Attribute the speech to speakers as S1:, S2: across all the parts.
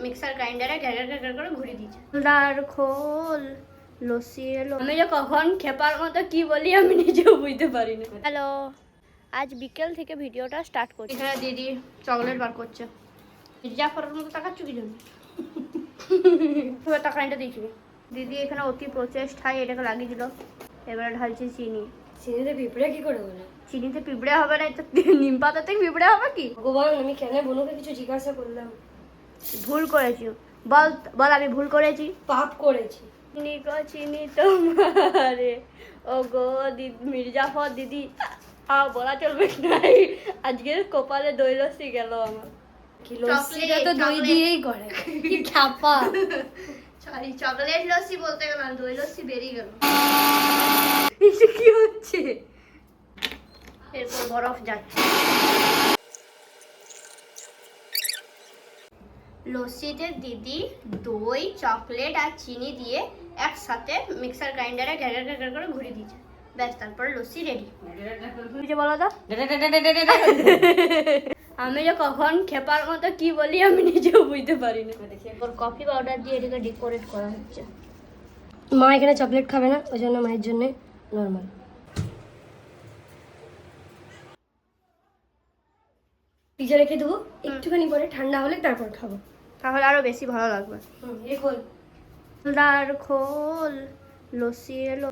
S1: Mixer গ্রাইন্ডারে ঘ্যার ঘ্যার করে ঘুরিয়ে দিয়েছে। ডার খোল লস্যি এলো। আমি যে কখন খেপার মতো কি বলি আমি নিজেও বুঝতে পারি না। হ্যালো, আজ বিকেল থেকে ভিডিওটা স্টার্ট করছি। এখানে দিদি চকলেট বার করছে। মির্জাফরের মতো তাকাচ্ছ কি জন্য? টাকা এটা দিয়েছিল দিদি। এখানে অতি প্রচেষ্টায় এটাকে লাগিয়ে দিল। এবারে ঢালছি চিনি।
S2: চিনিতে পিঁপড়ে কি করে হলো?
S1: চিনিতে পিঁপড়ে হবে না, তো নিম পাতাতে পিঁপড়ে হবে কি?
S2: ভগবান, আমি কেন বোনকে কিছু জিজ্ঞাসা করলাম?
S1: ভুল করেছি। বল বল, আমি ভুল করেছি।
S2: পাপ করেছি।
S1: চিনি গো চিনি তোমারে ও গো মির্জাফর দিদি। বলা চলবে নাই, আজকে কপালে দই লস্যি গেল আমার।
S2: কি লস্যিটা তো দই দিয়েই করে। কি খাপা।
S1: সরি, চকলেট লস্যি বলতে গেলাম, দই লস্যি বেরিয়ে গেল। এটা কি হচ্ছে? এরপর বরফ যাচ্ছে। লস্যিতে দিদি দই চকলেট আর চিনি দিয়ে একসাথে মিক্সার গ্রাইন্ডারে ঘ্যার ঘ্যার করে ঘুরিয়ে দিয়েছে। ব্যাস, তারপর লস্যি রেডি। বলো তো, আমি যে কখন খেপার মতো কি বলি আমি নিজেও বুঝতে পারি না। ওর কফি পাউডার দিয়ে এটাকে ডেকোরেট করা হচ্ছে।
S2: মা এখানে চকলেট খাবে না, ওই জন্য মায়ের জন্য নর্মাল। ফ্রিজে রেখে দেবো, একটুখানি পরে ঠান্ডা হলে তারপর খাবো,
S1: তাহলে আরো বেশি ভালো লাগবে।
S2: এ খোল
S1: ডার খোল লস্যি এলো।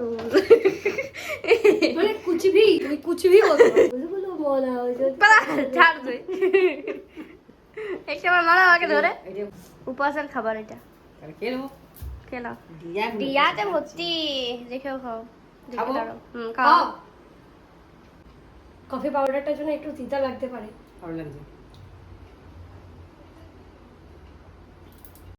S2: মানে কুচবি, তুমি কুচবি বলো মনে হয়
S1: ছাড় তুই। একটা আমার মারা আমাকে ধরে। উপাসের খাবার এটা। খেলাম দিয়াতে ভর্তি। দেখেও খাও, দেখে দাঁড়াও। খাও।
S2: কফি পাউডারটার জন্য একটু তিতা লাগতে পারে।
S3: ভালো লাগছে।